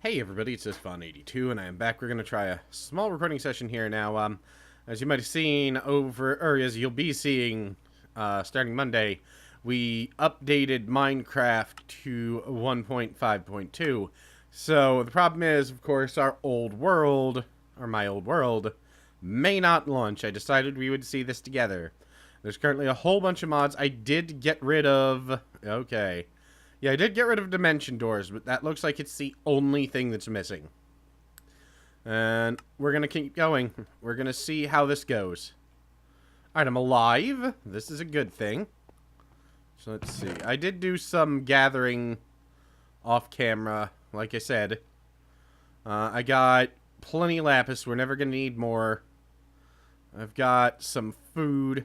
Hey everybody, it's JustFun82, and I am back. We're going to try a small recording session here now. As you might have seen or as you'll be seeing, starting Monday, we updated Minecraft to 1.5.2. So the problem is, of course, our old world, or my old world, may not launch. I decided we would see this together. There's currently a whole bunch of mods. I did get rid of... Okay. Yeah, I did get rid of dimension doors, but that looks like it's the only thing that's missing. And we're going to keep going. We're going to see how this goes. Alright, I'm alive. This is a good thing. So let's see. I did do some gathering off camera, like I said. I got plenty of lapis. We're never going to need more. I've got some food.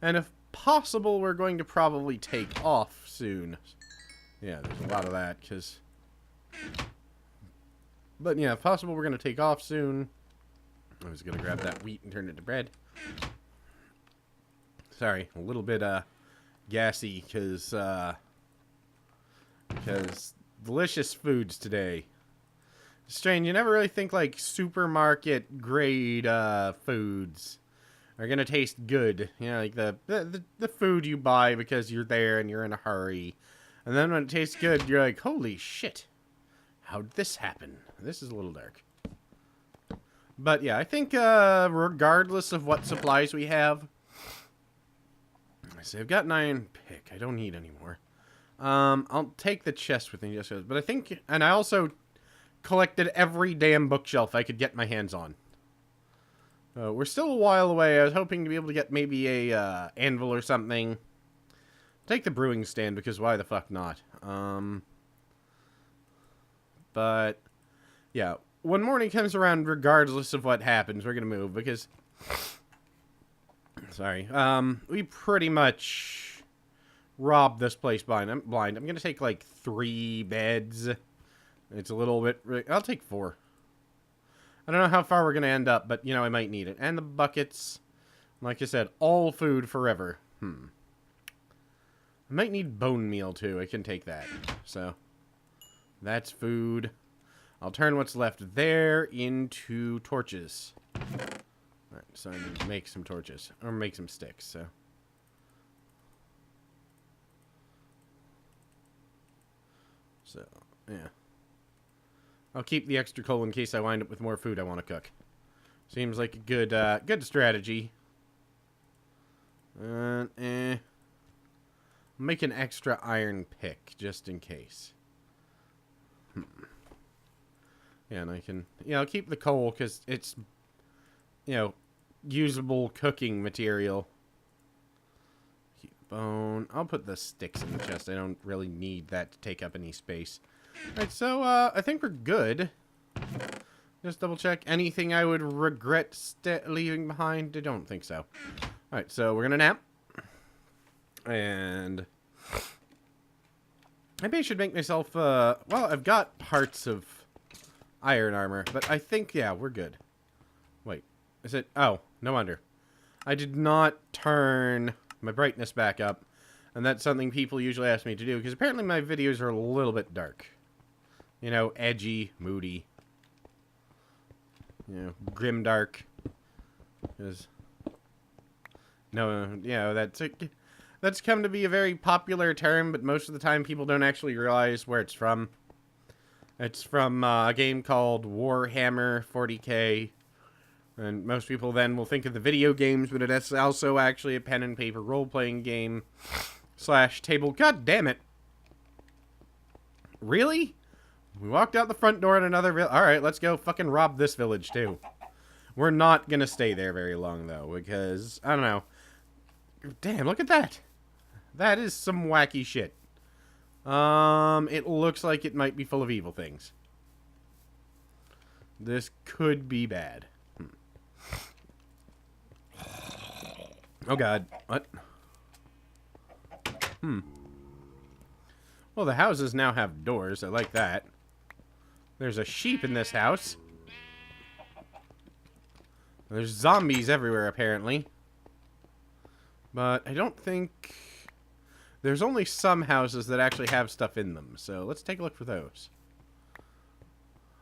And if possible, we're going to probably take off soon. Yeah, there's a lot of that, because... But yeah, if possible, we're going to take off soon. I was going to grab that wheat and turn it to bread. Sorry, a little bit, gassy, because delicious foods today. Strange, you never really think, like, supermarket-grade, foods are going to taste good. You know, like, the food you buy because you're there and you're in a hurry. And then when it tastes good, you're like, holy shit. How'd this happen? This is a little dark. But yeah, I think regardless of what supplies we have. I say I've got an iron pick. I don't need any more. I'll take the chest with me just because. But I think, and I also collected every damn bookshelf I could get my hands on. We're still a while away. I was hoping to be able to get maybe a anvil or something. Take the brewing stand, because why the fuck not? But, yeah. When morning comes around, regardless of what happens, we're going to move, because... Sorry. We pretty much robbed this place blind. I'm going to take, like, 3 beds. It's a little bit... I'll take 4. I don't know how far we're going to end up, but, you know, I might need it. And the buckets. Like I said, all food forever. I might need bone meal, too. I can take that. So, that's food. I'll turn what's left there into torches. Alright, so I need to make some torches. Or make some sticks, so. So, yeah. I'll keep the extra coal in case I wind up with more food I want to cook. Seems like a good, good strategy. Make an extra iron pick, just in case. Yeah, and I can... Yeah, I'll keep the coal, because it's, you know, usable cooking material. Keep bone. I'll put the sticks in the chest. I don't really need that to take up any space. Alright, so, I think we're good. Just double check. Anything I would regret leaving behind? I don't think so. Alright, so we're gonna nap. And maybe I should make myself, well, I've got parts of iron armor, but I think, yeah, we're good. Wait, is it? Oh, no wonder. I did not turn my brightness back up, and that's something people usually ask me to do, because apparently my videos are a little bit dark. You know, edgy, moody. You know, grimdark. No, you know, that's come to be a very popular term, but most of the time people don't actually realize where it's from. It's from a game called Warhammer 40k, and most people then will think of the video games, but it's also actually a pen and paper role-playing game / table. God damn it! Really? We walked out the front door in another village. Alright, let's go fucking rob this village, too. We're not gonna stay there very long, though, because, I don't know. Damn, look at that! That is some wacky shit. It looks like it might be full of evil things. This could be bad. Oh god. What? Well, the houses now have doors. I like that. There's a sheep in this house. There's zombies everywhere, apparently. But I don't think... There's only some houses that actually have stuff in them, so let's take a look for those.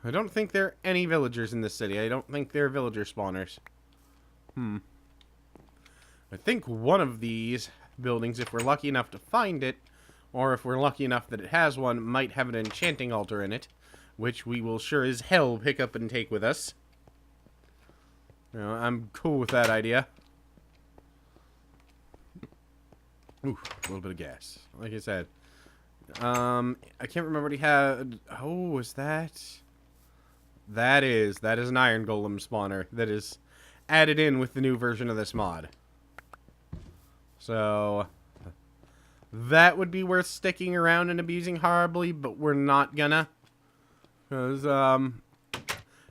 I don't think there are any villagers in this city. I don't think there are villager spawners. I think one of these buildings, if we're lucky enough to find it, or if we're lucky enough that it has one, might have an enchanting altar in it, which we will sure as hell pick up and take with us. You know, I'm cool with that idea. Ooh, a little bit of gas. Like I said. I can't remember what he had. Oh, was that? That is an iron golem spawner that is added in with the new version of this mod. So that would be worth sticking around and abusing horribly, but we're not gonna. Because,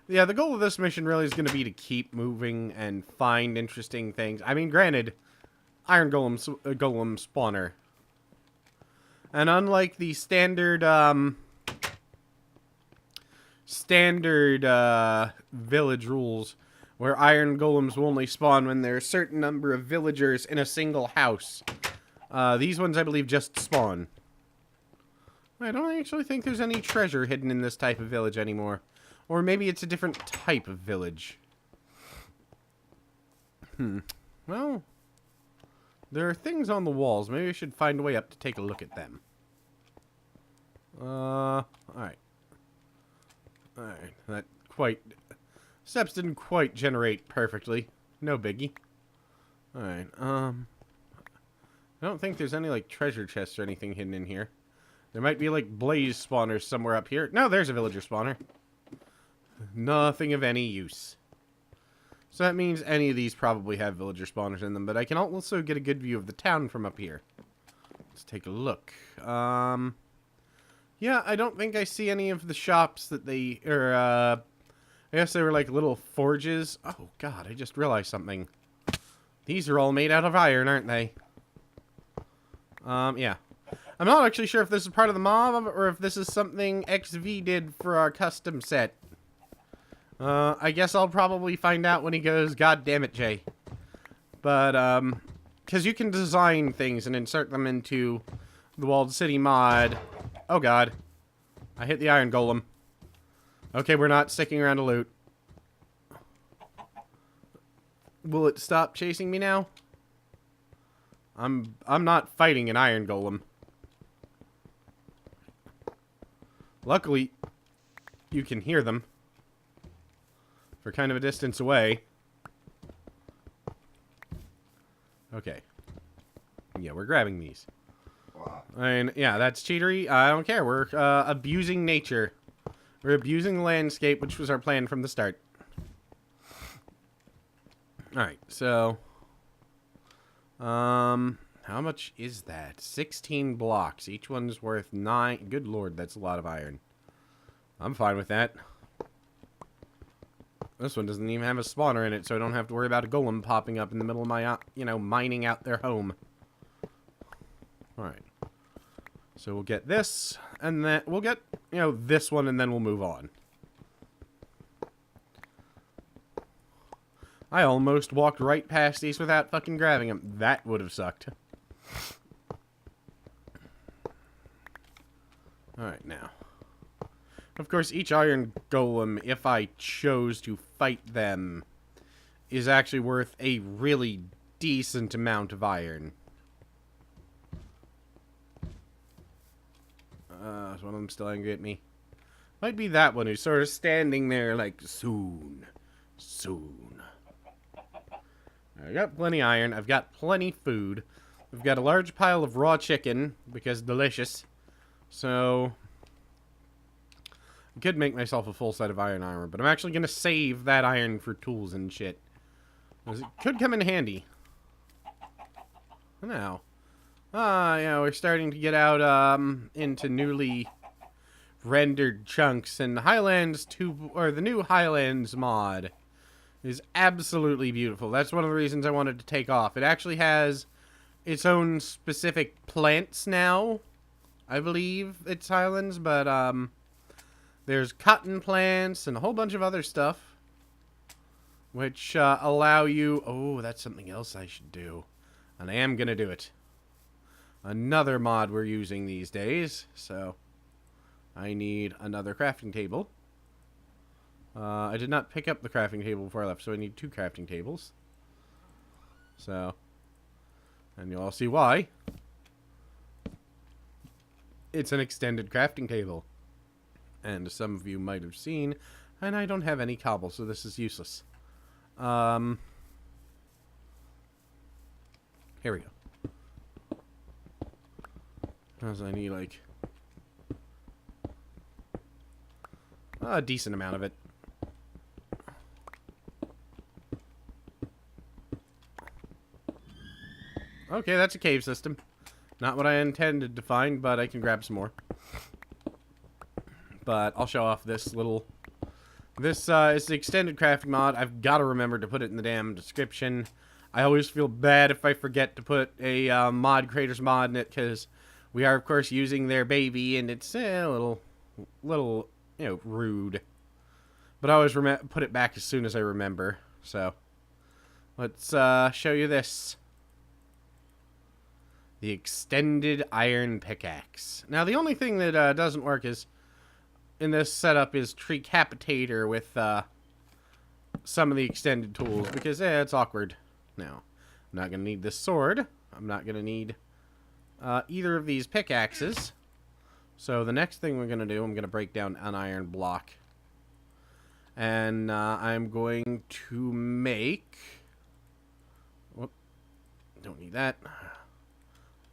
yeah, the goal of this mission really is going to be to keep moving and find interesting things. I mean, granted, iron golem spawner. And unlike the standard village rules, where iron golems will only spawn when there are a certain number of villagers in a single house, these ones, I believe, just spawn. I don't actually think there's any treasure hidden in this type of village anymore. Or maybe it's a different type of village. Well, there are things on the walls. Maybe I should find a way up to take a look at them. Alright. Alright, steps didn't quite generate perfectly. No biggie. Alright, I don't think there's any, like, treasure chests or anything hidden in here. There might be, like, blaze spawners somewhere up here. No, there's a villager spawner. Nothing of any use. So that means any of these probably have villager spawners in them, but I can also get a good view of the town from up here. Let's take a look. Yeah, I don't think I see any of the shops that they, I guess they were like little forges. Oh god, I just realized something. These are all made out of iron, aren't they? Yeah. I'm not actually sure if this is part of the mob, or if this is something XV did for our custom set. I guess I'll probably find out when he goes, God damn it, Jay. But, because you can design things and insert them into the Walled City mod. Oh, God. I hit the iron golem. Okay, we're not sticking around to loot. Will it stop chasing me now? I'm not fighting an iron golem. Luckily, you can hear them. For kind of a distance away. Okay. Yeah, we're grabbing these. And yeah, that's cheatery. I don't care. We're abusing nature. We're abusing the landscape, which was our plan from the start. Alright, so... how much is that? 16 blocks. Each one's worth 9. Good lord, that's a lot of iron. I'm fine with that. This one doesn't even have a spawner in it, so I don't have to worry about a golem popping up in the middle of my, mining out their home. Alright. So we'll get this, and then we'll get, this one, and then we'll move on. I almost walked right past these without fucking grabbing them. That would have sucked. Alright, now. Of course, each iron golem, if I chose to fight them, is actually worth a really decent amount of iron. Is one of them still angry at me? Might be that one who's sort of standing there like, soon. Soon. I got plenty iron. I've got plenty food. I've got a large pile of raw chicken, because delicious. So... I could make myself a full set of iron armor, but I'm actually going to save that iron for tools and shit. It could come in handy. Now. Yeah, we're starting to get out into newly rendered chunks, and Highlands 2, or the new Highlands mod is absolutely beautiful. That's one of the reasons I wanted to take off. It actually has its own specific plants now. I believe it's Highlands, but there's cotton plants and a whole bunch of other stuff, which allow you... Oh, that's something else I should do. And I am going to do it. Another mod we're using these days, so I need another crafting table. I did not pick up the crafting table before I left, so I need 2 crafting tables. So, and you'll all see why. It's an extended crafting table. And some of you might have seen, and I don't have any cobble, so this is useless. Here we go. Because I need, like, a decent amount of it. Okay, that's a cave system. Not what I intended to find, but I can grab some more. But I'll show off this little... This is the extended crafting mod. I've got to remember to put it in the damn description. I always feel bad if I forget to put a mod creators mod in it, because we are, of course, using their baby, and it's a little, you know, rude. But I always put it back as soon as I remember. So, let's show you this. The extended iron pickaxe. Now, the only thing that doesn't work is in this setup is Treecapitator with some of the extended tools, because it's awkward. Now, I'm not going to need this sword. I'm not going to need either of these pickaxes. So the next thing we're going to do, I'm going to break down an iron block. And I'm going to make... Whoop, don't need that.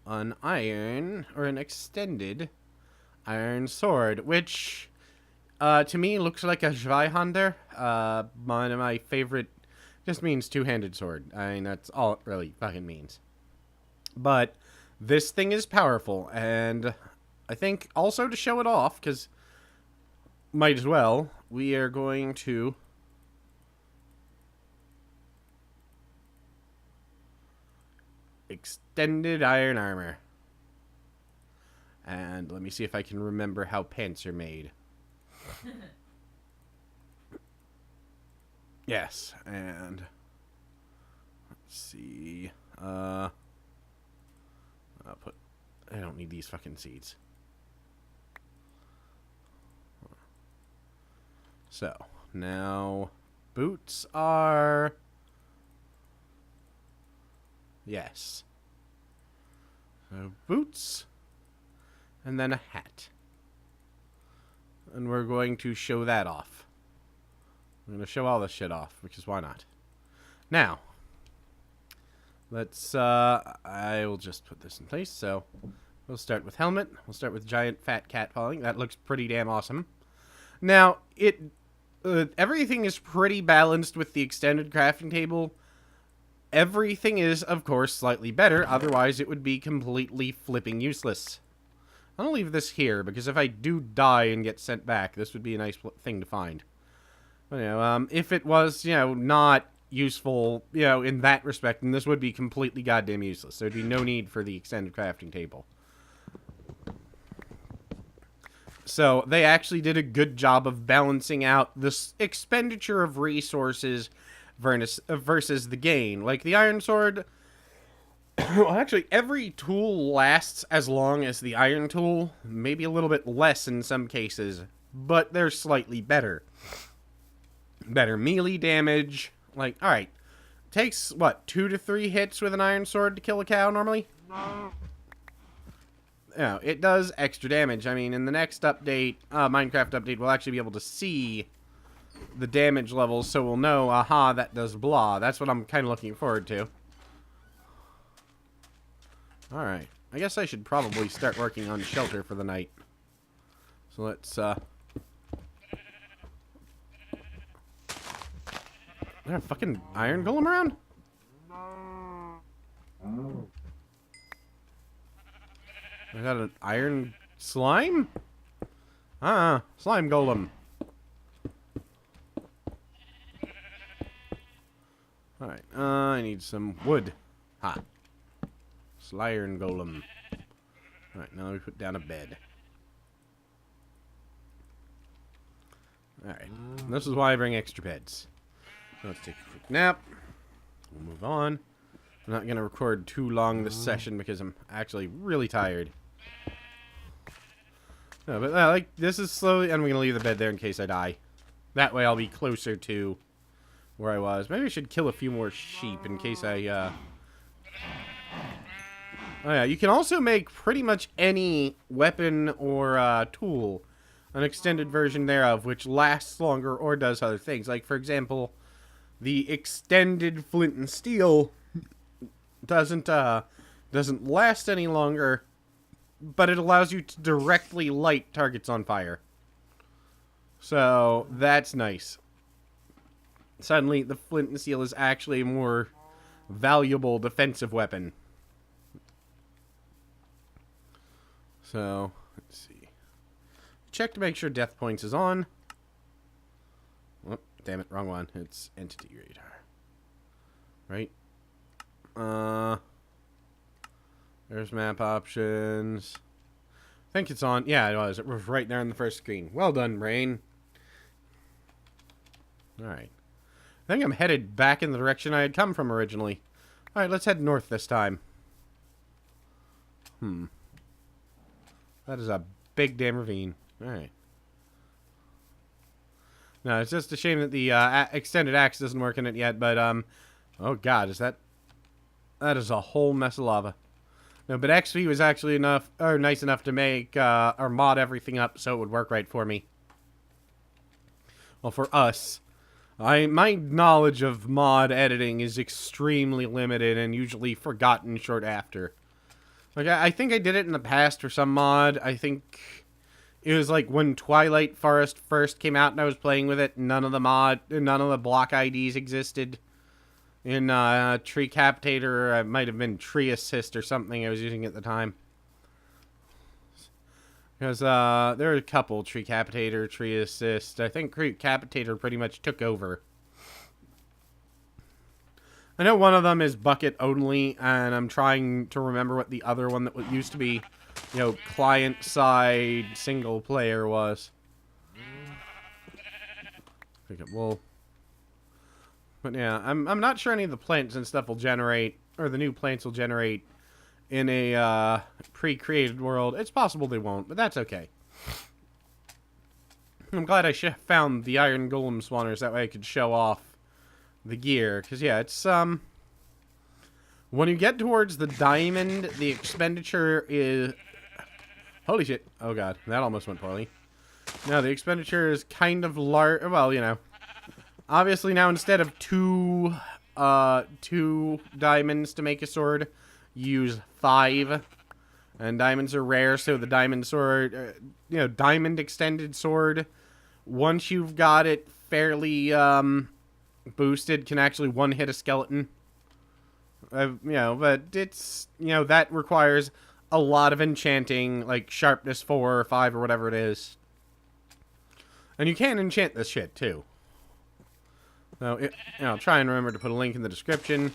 An iron, or an extended iron sword, which to me looks like a Zweihander. One of my favorite, just means two-handed sword. I mean, that's all it really fucking means. But this thing is powerful, and I think also to show it off, because might as well, we are going to extended iron armor. And let me see if I can remember how pants are made. Yes, and let's see. I don't need these fucking seeds. So, now boots are... Yes. So, boots. And then a hat. And we're going to show that off. I'm going to show all this shit off, because why not? Now, let's, I will just put this in place. So, we'll start with helmet. We'll start with giant fat cat falling. That looks pretty damn awesome. Now, everything is pretty balanced with the extended crafting table. Everything is, of course, slightly better. Otherwise, it would be completely flipping useless. I'm going to leave this here, because if I do die and get sent back, this would be a nice thing to find. But, you know, if it was, you know, not useful, you know, in that respect, then this would be completely goddamn useless. There'd be no need for the extended crafting table. So, they actually did a good job of balancing out this expenditure of resources versus the gain. Like, the iron sword... Well, actually, every tool lasts as long as the iron tool. Maybe a little bit less in some cases, but they're slightly better. Better melee damage. Like, alright. Takes, what, 2 to 3 hits with an iron sword to kill a cow normally? No. No, it does extra damage. I mean, in the next update, Minecraft update, we'll actually be able to see the damage levels, so we'll know, aha, that does blah. That's what I'm kind of looking forward to. Alright. I guess I should probably start working on shelter for the night. So let's, Is there a fucking iron golem around? I got an iron slime? Slime golem. Alright, I need some wood. Ha. Iron golem. Alright, now we put down a bed. Alright, this is why I bring extra beds. Let's take a quick nap. We'll move on. I'm not going to record too long this session because I'm actually really tired. No, but like, this is slowly... I'm going to leave the bed there in case I die. That way I'll be closer to where I was. Maybe I should kill a few more sheep in case I, Oh yeah, you can also make pretty much any weapon or tool an extended version thereof, which lasts longer or does other things. Like, for example, the extended flint and steel doesn't last any longer, but it allows you to directly light targets on fire. So, that's nice. Suddenly, the flint and steel is actually a more valuable defensive weapon. So, let's see. Check to make sure death points is on. Oh, damn it, wrong one. It's entity radar. Right? There's map options. I think it's on. Yeah, it was. It was right there on the first screen. Well done, brain. Alright. I think I'm headed back in the direction I had come from originally. Alright, let's head north this time. That is a big damn ravine. Alright. No, it's just a shame that the extended axe doesn't work in it yet, but, oh god, is that... That is a whole mess of lava. No, but XP was actually nice enough to make, or mod everything up so it would work right for me. Well, for us. My knowledge of mod editing is extremely limited and usually forgotten short after. Like, I think I did it in the past for some mod. I think it was like when Twilight Forest first came out and I was playing with it. None of the block IDs existed. In Treecapitator, it might have been Tree Assist or something I was using at the time. Because there are a couple, Treecapitator, Tree Assist. I think Treecapitator pretty much took over. I know one of them is bucket only, and I'm trying to remember what the other one that used to be, you know, client-side single player was. Pick up wool. But yeah, I'm not sure any of the plants and stuff will generate, or the new plants will generate in a pre-created world. It's possible they won't, but that's okay. I'm glad I found the iron golem spawners, that way I could show off the gear. Because yeah, it's, when you get towards the diamond, the expenditure is... Holy shit. Oh god, that almost went poorly. No, the expenditure is kind of large, well, you know. Obviously now instead of two diamonds to make a sword, you use 5. And diamonds are rare, so the diamond sword, you know, diamond extended sword, once you've got it fairly boosted, can actually one-hit a skeleton. You know, but it's, you know, that requires a lot of enchanting, like sharpness 4 or 5 or whatever it is. And you can enchant this shit, too. So, you know, I'll try and remember to put a link in the description.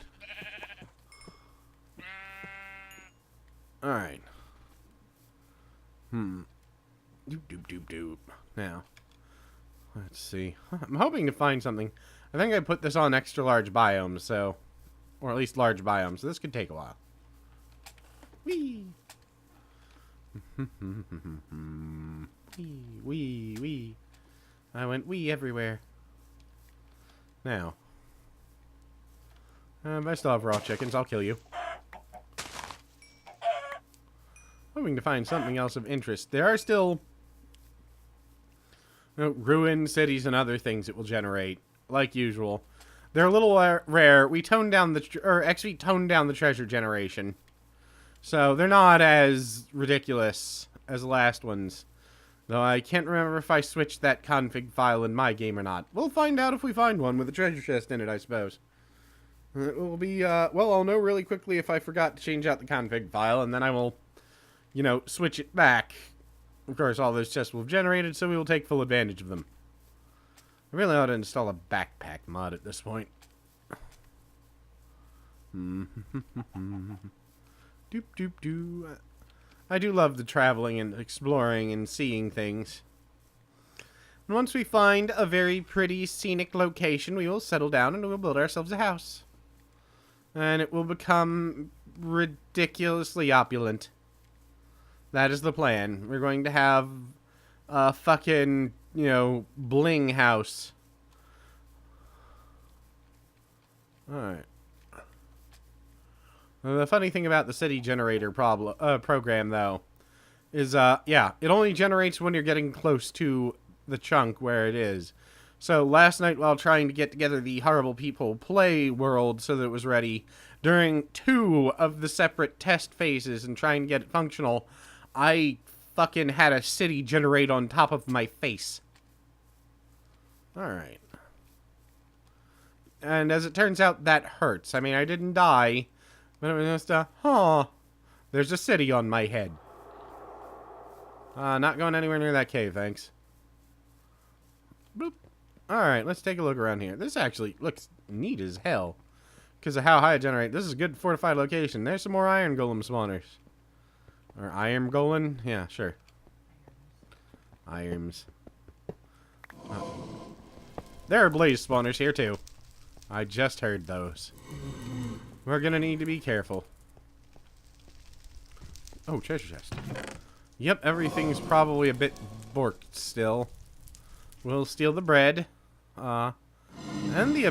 Alright. Doop, doop, doop, doop. Now, let's see. I'm hoping to find something. I think I put this on extra large biomes, so... Or at least large biomes, so this could take a while. Whee! Wee, wee, wee. I went wee everywhere. Now. I still have raw chickens. I'll kill you. Hoping to find something else of interest. There are still, you know, ruined cities and other things it will generate, like usual. They're a little rare. We toned down XP toned down the treasure generation, so they're not as ridiculous as the last ones. Though I can't remember if I switched that config file in my game or not. We'll find out if we find one with a treasure chest in it, I suppose. It will be, well, I'll know really quickly if I forgot to change out the config file, and then I will, you know, switch it back. Of course, all those chests will have generated, so we will take full advantage of them. I really ought to install a backpack mod at this point. Doop, doop, doo. I do love the traveling and exploring and seeing things. And once we find a very pretty scenic location, we will settle down and we'll build ourselves a house. And it will become ridiculously opulent. That is the plan. We're going to have a fucking, bling house. Alright. The funny thing about the city generator program, though, is, yeah, it only generates when you're getting close to the chunk where it is. So, last night, while trying to get together the Horrible People play world so that it was ready, during 2 of the separate test phases and trying to get it functional, I fucking had a city generate on top of my face. Alright. And as it turns out, that hurts. I mean, I didn't die, but it was just there's a city on my head. Not going anywhere near that cave, thanks. Boop. Alright, let's take a look around here. This actually looks neat as hell. Because of how high it generates. This is a good fortified location. There's some more iron golem spawners. Or iron golem? Yeah, sure. Irons. There are blaze spawners here, too. I just heard those. We're gonna need to be careful. Oh, treasure chest. Yep, everything's probably a bit borked still. We'll steal the bread. And the